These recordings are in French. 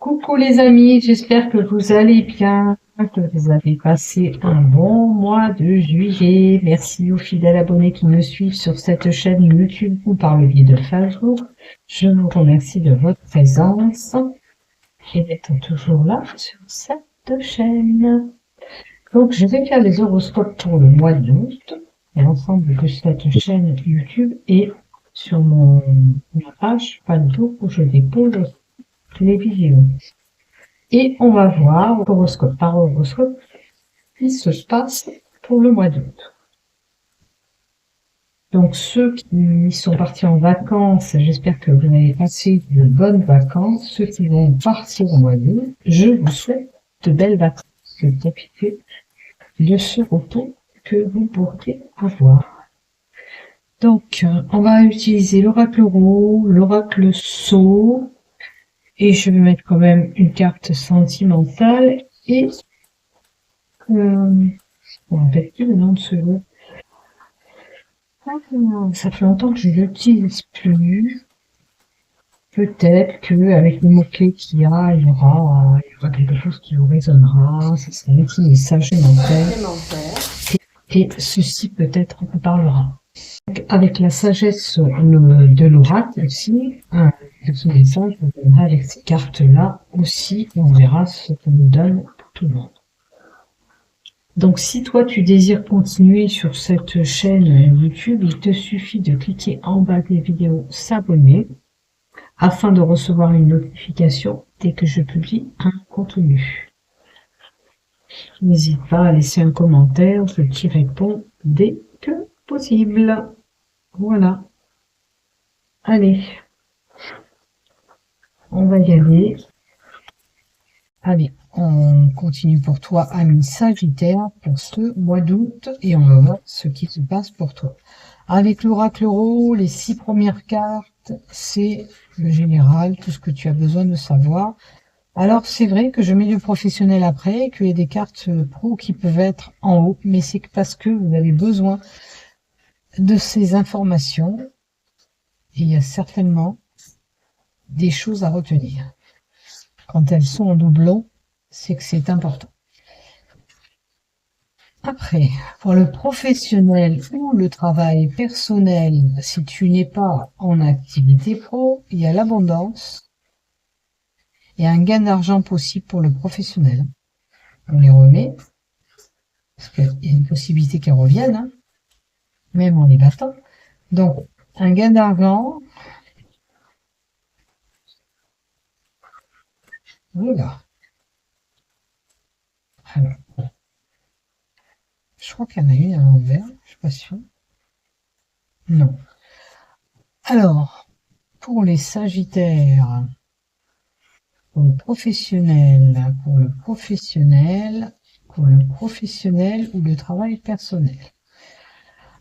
Coucou les amis, j'espère que vous allez bien, que vous avez passé un bon mois de juillet. Merci aux fidèles abonnés qui me suivent sur cette chaîne YouTube ou par le biais de Facebook. Je vous remercie de votre présence et d'être toujours là sur cette chaîne. Donc je vais faire les horoscopes pour le mois d'août et l'ensemble de cette chaîne YouTube et sur ma page Facebook où je dépose les vidéos. Et on va voir, horoscope par horoscope, ce qui se passe pour le mois d'août. Donc ceux qui sont partis en vacances, j'espère que vous avez passé de bonnes vacances. Ceux qui vont partir au mois d'août, je vous souhaite de belles vacances, de profiter de ce repos que vous pourrez avoir. Donc on va utiliser l'oracle Ro, l'oracle Sceau, et je vais mettre quand même une carte sentimentale et je ne me rappelle plus le nom de ce jeu. Ça fait longtemps que je ne l'utilise plus. Peut-être qu'avec les mots-clés qu'il y a, il y aura quelque chose qui vous résonnera. Ça sera un petit message supplémentaire. Et ceci peut-être vous parlera. Donc, avec la sagesse de l'oracle aussi, ce message vous donnera avec ces cartes-là aussi. On verra ce que nous donne pour tout le monde. Donc si toi tu désires continuer sur cette chaîne YouTube, il te suffit de cliquer en bas des vidéos s'abonner afin de recevoir une notification dès que je publie un contenu. N'hésite pas à laisser un commentaire, je t'y réponds dès que possible. Voilà. Allez. On va y aller. Allez, on continue pour toi, ami Sagittaire, pour ce mois d'août, et on va voir ce qui se passe pour toi. Avec l'oracle Ro, les 6 premières cartes, c'est le général, tout ce que tu as besoin de savoir. Alors, c'est vrai que je mets le professionnel après, qu'il y a des cartes pro qui peuvent être en haut, mais c'est parce que vous avez besoin de ces informations, et il y a certainement des choses à retenir. Quand elles sont en doublon, c'est que c'est important. Après, pour le professionnel ou le travail personnel, si tu n'es pas en activité pro, il y a l'abondance et un gain d'argent possible pour le professionnel. On les remet, parce qu'il y a une possibilité qu'elles reviennent, hein, même en les battant. Donc, un gain d'argent, voilà. Alors, je crois qu'il y en a une à l'envers, je suis pas sûre. Non. Alors, pour les Sagittaires, pour le professionnel ou le travail personnel.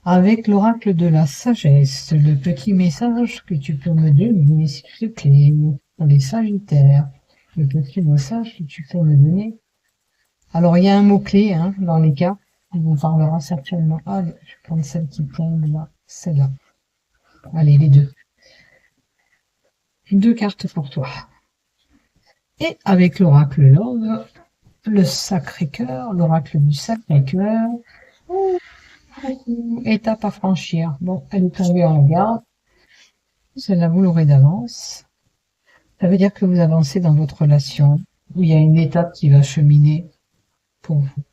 Avec l'oracle de la sagesse, le petit message que tu peux me donner, s'il te plaît, pour les Sagittaires, le petit message que tu peux me donner. Alors, il y a un mot-clé dans les cas, il vous parlera certainement. Allez, je vais prendre celle qui tombe là, celle-là. Allez, les deux. 2 cartes pour toi. Et avec l'oracle Love, le Sacré-Cœur, l'oracle du Sacré-Cœur, étape à franchir. Bon, elle est tombée en garde. Celle-là, vous l'aurez d'avance. Ça veut dire que vous avancez dans votre relation, où il y a une étape qui va cheminer pour vous.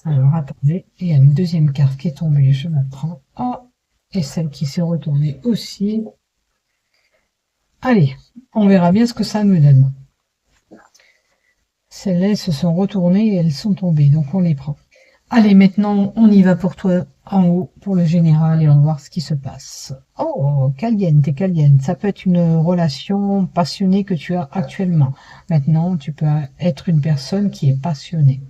Alors, attendez, il y a une deuxième carte qui est tombée, je la prends. Oh, et celle qui s'est retournée aussi. Allez, on verra bien ce que ça nous donne. Celles-là, elles se sont retournées et elles sont tombées, donc on les prend. Allez, maintenant, on y va pour toi en haut, pour le général, et on va voir ce qui se passe. Oh, caliente, ça peut être une relation passionnée que tu as actuellement. Maintenant, tu peux être une personne qui est passionnée.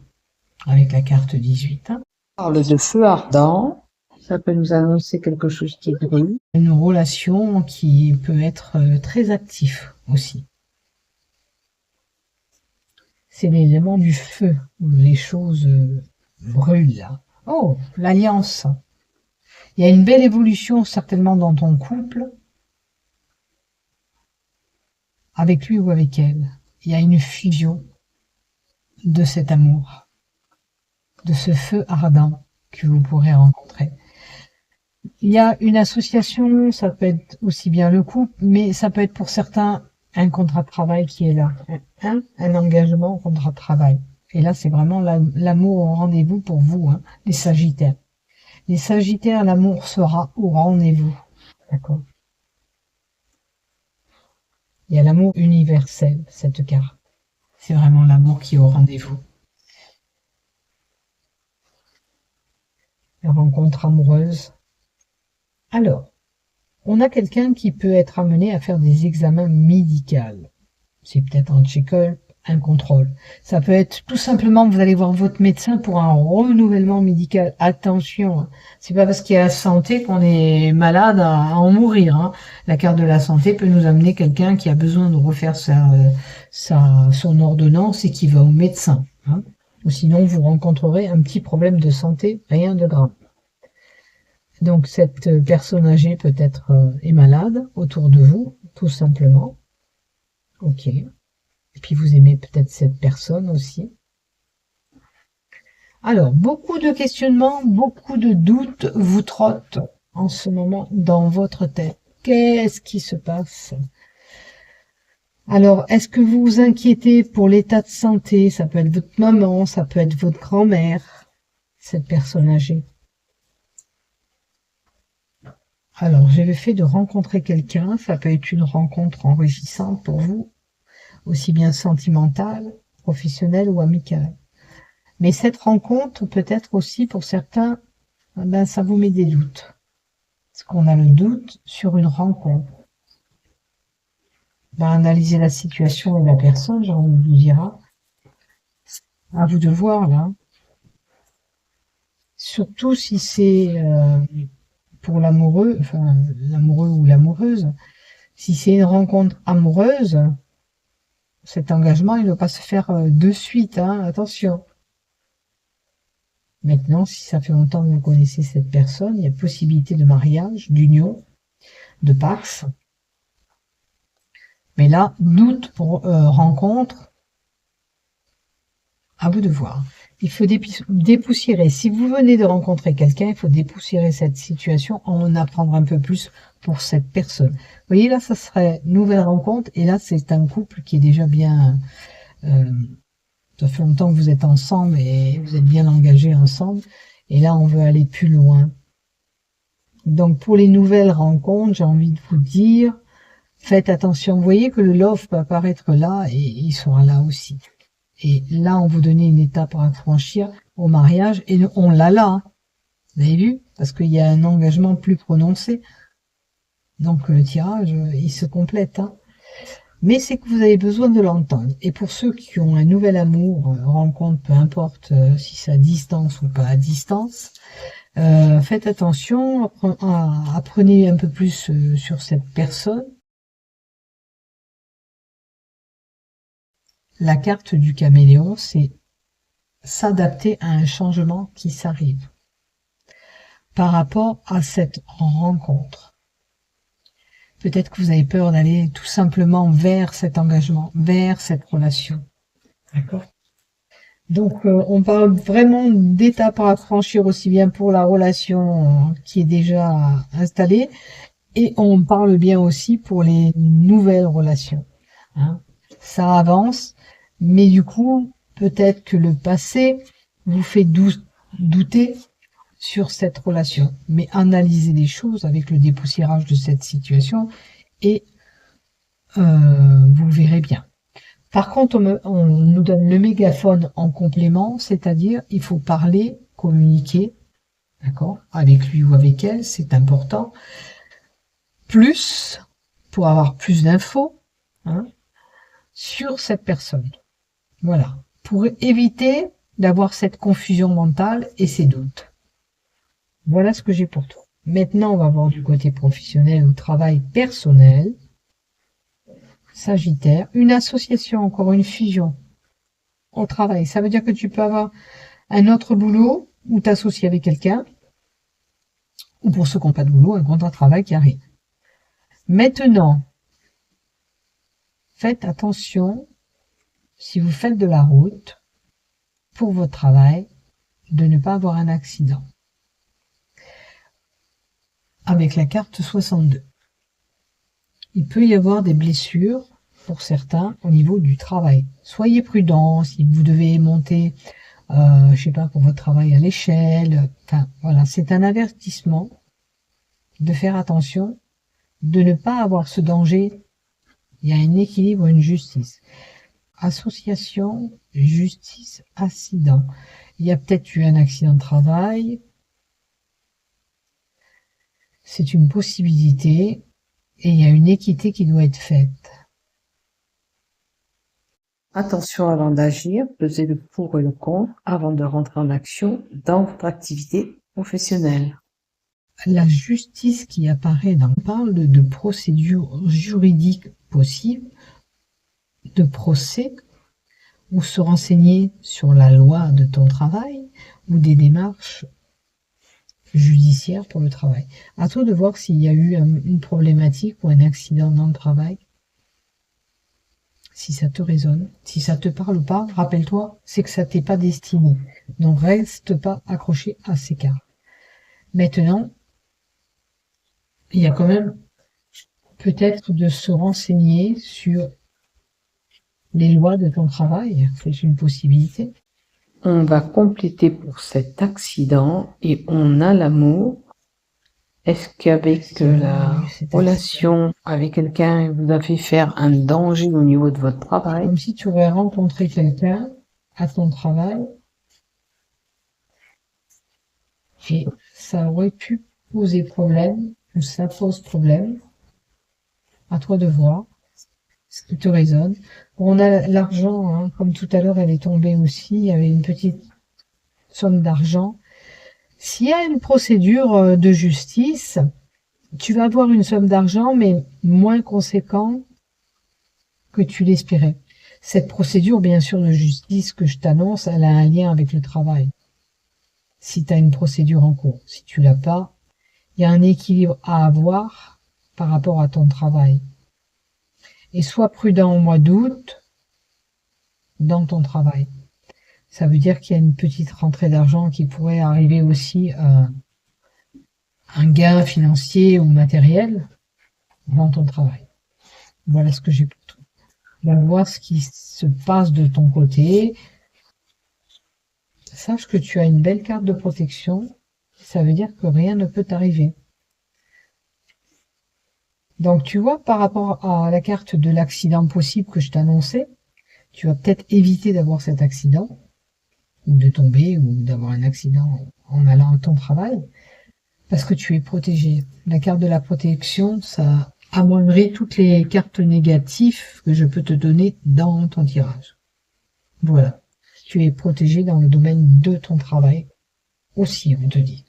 Avec la carte 18. On parle de feu ardent. Ça peut nous annoncer quelque chose qui brûle. Une relation qui peut être très active aussi. C'est l'élément du feu, où les choses brûlent. Oh, l'alliance. Il y a une belle évolution certainement dans ton couple. avec lui ou avec elle. Il y a une fusion de cet amour, de ce feu ardent que vous pourrez rencontrer. Il y a une association, ça peut être aussi bien le couple, mais ça peut être pour certains un contrat de travail qui est là, un engagement au contrat de travail. Et là, c'est vraiment l'amour au rendez-vous pour vous, hein, les Sagittaires. Les Sagittaires, l'amour sera au rendez-vous. D'accord. Il y a l'amour universel, cette carte. C'est vraiment l'amour qui est au rendez-vous. La rencontre amoureuse. Alors, on a quelqu'un qui peut être amené à faire des examens médicaux. C'est peut-être un check-up, un contrôle. Ça peut être tout simplement, vous allez voir votre médecin pour un renouvellement médical. Attention, hein. C'est pas parce qu'il y a la santé qu'on est malade à en mourir, hein. La carte de la santé peut nous amener quelqu'un qui a besoin de refaire son ordonnance et qui va au médecin, hein. Ou sinon, vous rencontrerez un petit problème de santé, rien de grave. Donc, cette personne âgée peut-être est malade autour de vous, tout simplement. Ok. Et puis, vous aimez peut-être cette personne aussi. Alors, beaucoup de questionnements, beaucoup de doutes vous trottent en ce moment dans votre tête. Qu'est-ce qui se passe? Alors, est-ce que vous vous inquiétez pour l'état de santé? Ça peut être votre maman, ça peut être votre grand-mère, cette personne âgée. Alors, j'ai le fait de rencontrer quelqu'un, ça peut être une rencontre enrichissante pour vous, aussi bien sentimentale, professionnelle ou amicale. Mais cette rencontre peut être aussi pour certains, ben, ça vous met des doutes. Parce qu'on a le doute sur une rencontre. Ben, analysez la situation et la personne, j'en vous dira. À vous de voir, là. Surtout si c'est pour l'amoureux, enfin, l'amoureux ou l'amoureuse. Si c'est une rencontre amoureuse, cet engagement, il ne doit pas se faire de suite, hein, attention. Maintenant, si ça fait longtemps que vous connaissez cette personne, il y a possibilité de mariage, d'union, de pax. Mais là, doute pour rencontre, à vous de voir. Il faut dépoussiérer. Si vous venez de rencontrer quelqu'un, il faut dépoussiérer cette situation, en apprendre un peu plus pour cette personne. Vous voyez, là, ça serait nouvelle rencontre, et là, c'est un couple qui est déjà bien... ça fait longtemps que vous êtes ensemble et vous êtes bien engagés ensemble. Et là, on veut aller plus loin. Donc, pour les nouvelles rencontres, j'ai envie de vous dire, faites attention. Vous voyez que le love peut apparaître là et il sera là aussi. Et là, on vous donnait une étape à franchir au mariage et on l'a là. Hein. Vous avez vu? Parce qu'il y a un engagement plus prononcé. Donc, le tirage, il se complète. Hein. Mais c'est que vous avez besoin de l'entendre. Et pour ceux qui ont un nouvel amour, rencontre, peu importe si c'est à distance ou pas à distance, faites attention, apprenez un peu plus sur cette personne. La carte du caméléon, c'est s'adapter à un changement qui s'arrive par rapport à cette rencontre. Peut-être que vous avez peur d'aller tout simplement vers cet engagement, vers cette relation. D'accord ? Donc, on parle vraiment d'étapes à franchir aussi bien pour la relation qui est déjà installée et on parle bien aussi pour les nouvelles relations. Hein. Ça avance, mais du coup, peut-être que le passé vous fait douter sur cette relation. Mais analysez les choses avec le dépoussiérage de cette situation et vous verrez bien. Par contre, on nous donne le mégaphone en complément, c'est-à-dire il faut parler, communiquer, d'accord, avec lui ou avec elle, c'est important. Plus, pour avoir plus d'infos, hein, sur cette personne. Voilà, pour éviter d'avoir cette confusion mentale et ces doutes. Voilà ce que j'ai pour toi. Maintenant, on va voir du côté professionnel ou travail personnel. Sagittaire, une association, encore une fusion au travail. Ça veut dire que tu peux avoir un autre boulot ou t'associer avec quelqu'un, ou pour ceux qui n'ont pas de boulot, un contrat de travail qui arrive. Maintenant, faites attention, si vous faites de la route, pour votre travail, de ne pas avoir un accident. Avec la carte 62. Il peut y avoir des blessures, pour certains, au niveau du travail. Soyez prudents si vous devez monter, je sais pas, pour votre travail à l'échelle. Enfin, voilà, c'est un avertissement de faire attention, de ne pas avoir ce danger. Il y a un équilibre, une justice. Association, justice, accident. Il y a peut-être eu un accident de travail. C'est une possibilité et il y a une équité qui doit être faite. Attention avant d'agir, pesez le pour et le contre avant de rentrer en action dans votre activité professionnelle. La justice qui apparaît on parle de procédures juridiques possibles, de procès, ou se renseigner sur la loi de ton travail, ou des démarches judiciaires pour le travail. À toi de voir s'il y a eu une problématique ou un accident dans le travail. Si ça te résonne, si ça te parle pas, rappelle-toi, c'est que ça t'est pas destiné. Donc reste pas accroché à ces cartes. Maintenant, il y a quand même peut-être de se renseigner sur les lois de ton travail, c'est une possibilité. On va compléter pour cet accident et on a l'amour. Est-ce qu'avec la relation avec quelqu'un vous a fait faire un danger au niveau de votre travail? Comme si tu aurais rencontré quelqu'un à ton travail et ça aurait pu poser problème, ou ça pose problème. À toi de voir ce qui te résonne. On a l'argent, hein, comme tout à l'heure elle est tombée aussi, il y avait une petite somme d'argent. S'il y a une procédure de justice, tu vas avoir une somme d'argent, mais moins conséquent que tu l'espérais. Cette procédure, bien sûr, de justice que je t'annonce, elle a un lien avec le travail. Si tu as une procédure en cours, si tu l'as pas, il y a un équilibre à avoir par rapport à ton travail. Et sois prudent au mois d'août dans ton travail. Ça veut dire qu'il y a une petite rentrée d'argent qui pourrait arriver aussi, un gain financier ou matériel dans ton travail. Voilà ce que j'ai pour toi. On va voir ce qui se passe de ton côté. Sache que tu as une belle carte de protection. Ça veut dire que rien ne peut t'arriver. Donc tu vois, par rapport à la carte de l'accident possible que je t'annonçais, tu vas peut-être éviter d'avoir cet accident, ou de tomber, ou d'avoir un accident en allant à ton travail, parce que tu es protégé. La carte de la protection, ça amoindrit toutes les cartes négatives que je peux te donner dans ton tirage. Voilà. Tu es protégé dans le domaine de ton travail aussi, on te dit.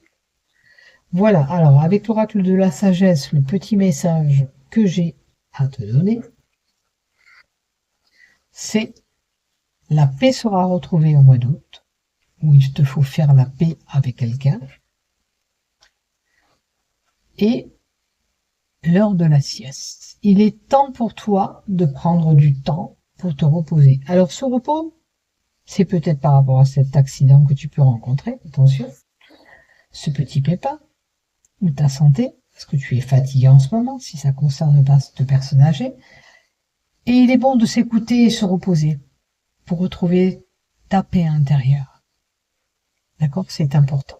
Voilà. Alors, avec l'oracle de la sagesse, le petit message que j'ai à te donner, c'est la paix sera retrouvée au mois d'août, où il te faut faire la paix avec quelqu'un, et l'heure de la sieste. Il est temps pour toi de prendre du temps pour te reposer. Alors ce repos, c'est peut-être par rapport à cet accident que tu peux rencontrer, attention, ce petit pépin, ou ta santé, parce que tu es fatigué en ce moment, si ça concerne pas cette personne âgée. Et il est bon de s'écouter et se reposer pour retrouver ta paix intérieure. D'accord? C'est important.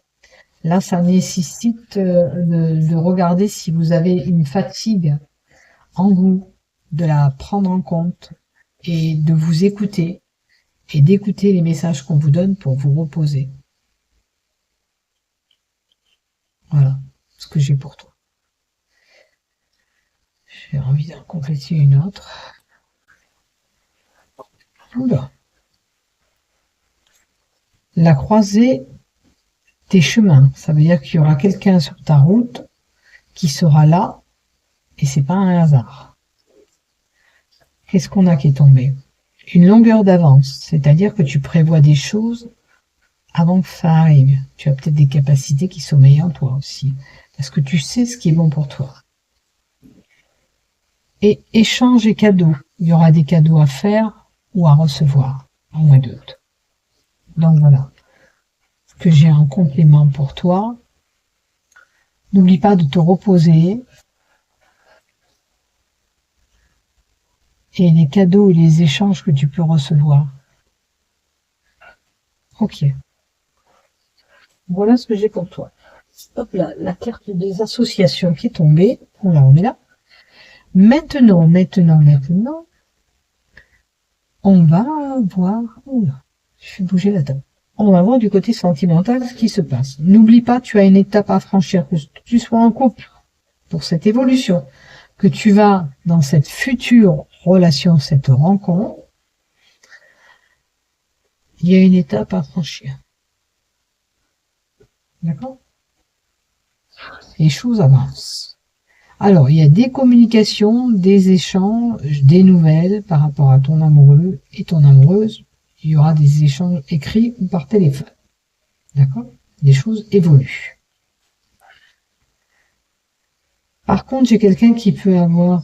Là, ça nécessite de regarder si vous avez une fatigue en vous, de la prendre en compte et de vous écouter et d'écouter les messages qu'on vous donne pour vous reposer. Voilà ce que j'ai pour toi. J'ai envie d'en compléter une autre. Oula. La croisée des chemins, ça veut dire qu'il y aura quelqu'un sur ta route qui sera là et c'est pas un hasard. Qu'est-ce qu'on a qui est tombé? Une longueur d'avance, c'est-à-dire que tu prévois des choses avant que ça arrive. Tu as peut-être des capacités qui sommeillent en toi aussi, parce que tu sais ce qui est bon pour toi. Et échange et cadeaux. Il y aura des cadeaux à faire ou à recevoir, en moins d'autres. Donc voilà, ce que j'ai en complément pour toi. N'oublie pas de te reposer. Et les cadeaux et les échanges que tu peux recevoir. Ok. Voilà ce que j'ai pour toi. Hop là, la carte des associations qui est tombée. Voilà, on est là. Maintenant, on va voir... Oula, je vais bouger la table. On va voir du côté sentimental ce qui se passe. N'oublie pas, tu as une étape à franchir, que tu sois en couple pour cette évolution, que tu vas dans cette future relation, cette rencontre, il y a une étape à franchir. D'accord? Les choses avancent. Alors, il y a des communications, des échanges, des nouvelles par rapport à ton amoureux et ton amoureuse. Il y aura des échanges écrits ou par téléphone. D'accord? Les choses évoluent. Par contre, j'ai quelqu'un qui peut avoir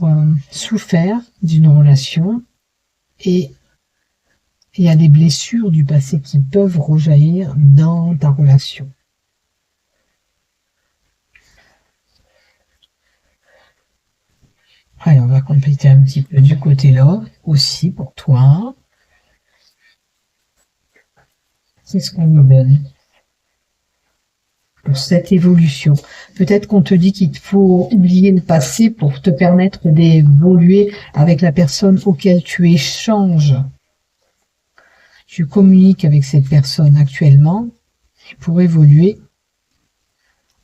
souffert d'une relation et il y a des blessures du passé qui peuvent rejaillir dans ta relation. Allez, on va compléter un petit peu du côté là aussi pour toi. C'est ce qu'on nous donne pour cette évolution. Peut-être qu'on te dit qu'il faut oublier le passé pour te permettre d'évoluer avec la personne auquel tu échanges. Tu communiques avec cette personne actuellement pour évoluer.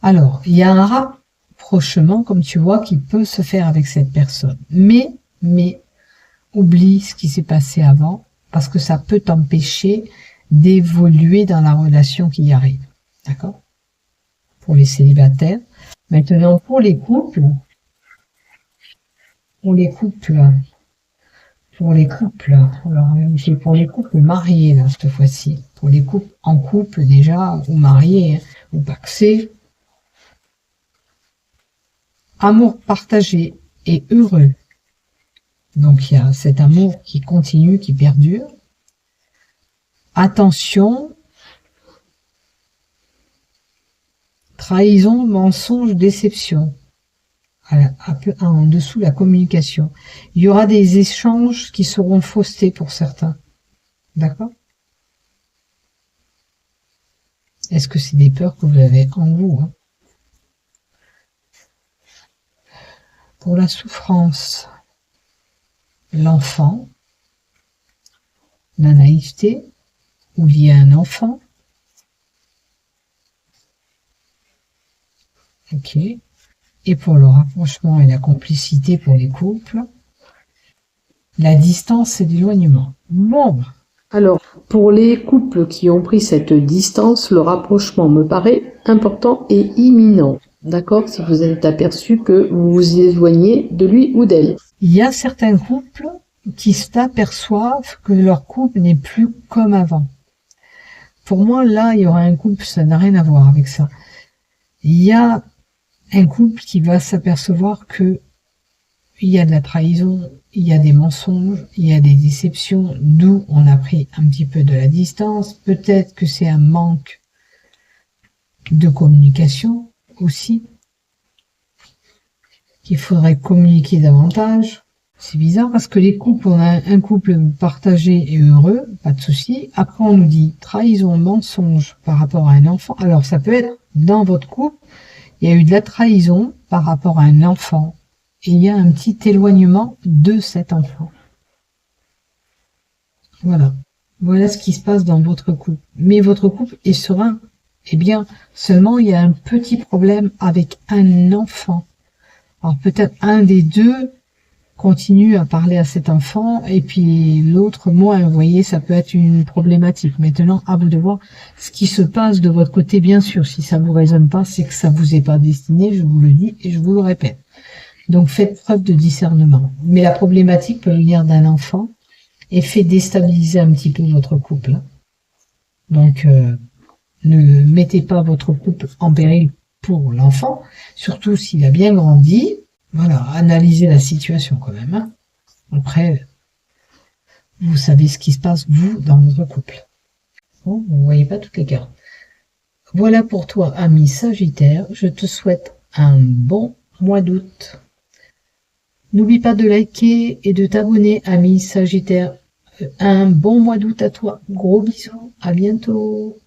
Alors, il y a un rapprochement, comme tu vois, qui peut se faire avec cette personne. Mais, oublie ce qui s'est passé avant, parce que ça peut t'empêcher d'évoluer dans la relation qui y arrive. D'accord? Pour les célibataires. Maintenant, pour les couples, alors j'ai pour les couples mariés, là, cette fois-ci. Pour les couples en couple, déjà, ou mariés, ou paxés. Amour partagé et heureux. Donc, il y a cet amour qui continue, qui perdure. Attention, trahison, mensonge, déception. En dessous, la communication. Il y aura des échanges qui seront faussés pour certains. D'accord? Est-ce que c'est des peurs que vous avez en vous, hein? Pour la souffrance, l'enfant, la naïveté, ou lié à un enfant. Ok. Et pour le rapprochement et la complicité pour les couples, la distance et l'éloignement. Bon. Alors, pour les couples qui ont pris cette distance, le rapprochement me paraît important et imminent. D'accord? Si vous êtes aperçu que vous vous éloignez de lui ou d'elle. Il y a certains couples qui s'aperçoivent que leur couple n'est plus comme avant. Pour moi, là, il y aura un couple, ça n'a rien à voir avec ça. Il y a un couple qui va s'apercevoir que il y a de la trahison, il y a des mensonges, il y a des déceptions, d'où on a pris un petit peu de la distance. Peut-être que c'est un manque de communication aussi, qu'il faudrait communiquer davantage. C'est bizarre parce que les couples, on a un couple partagé et heureux, pas de souci. Après, on nous dit trahison, mensonge par rapport à un enfant. Alors, ça peut être dans votre couple, il y a eu de la trahison par rapport à un enfant. Et il y a un petit éloignement de cet enfant. Voilà. Voilà ce qui se passe dans votre couple. Mais votre couple est serein. Eh bien, seulement il y a un petit problème avec un enfant. Alors peut-être un des deux continue à parler à cet enfant et puis l'autre moins. Vous voyez, ça peut être une problématique. Maintenant, à vous de voir ce qui se passe de votre côté, bien sûr. Si ça vous résonne pas, c'est que ça vous est pas destiné, je vous le dis et je vous le répète. Donc faites preuve de discernement. Mais la problématique peut venir d'un enfant et fait déstabiliser un petit peu votre couple. Donc ne mettez pas votre couple en péril pour l'enfant, surtout s'il a bien grandi. Voilà, analysez la situation quand même. Hein. Après, vous savez ce qui se passe, vous, dans votre couple. Bon, vous ne voyez pas toutes les cartes. Voilà pour toi, ami Sagittaire. Je te souhaite un bon mois d'août. N'oublie pas de liker et de t'abonner, ami Sagittaire. Un bon mois d'août à toi. Gros bisous. À bientôt.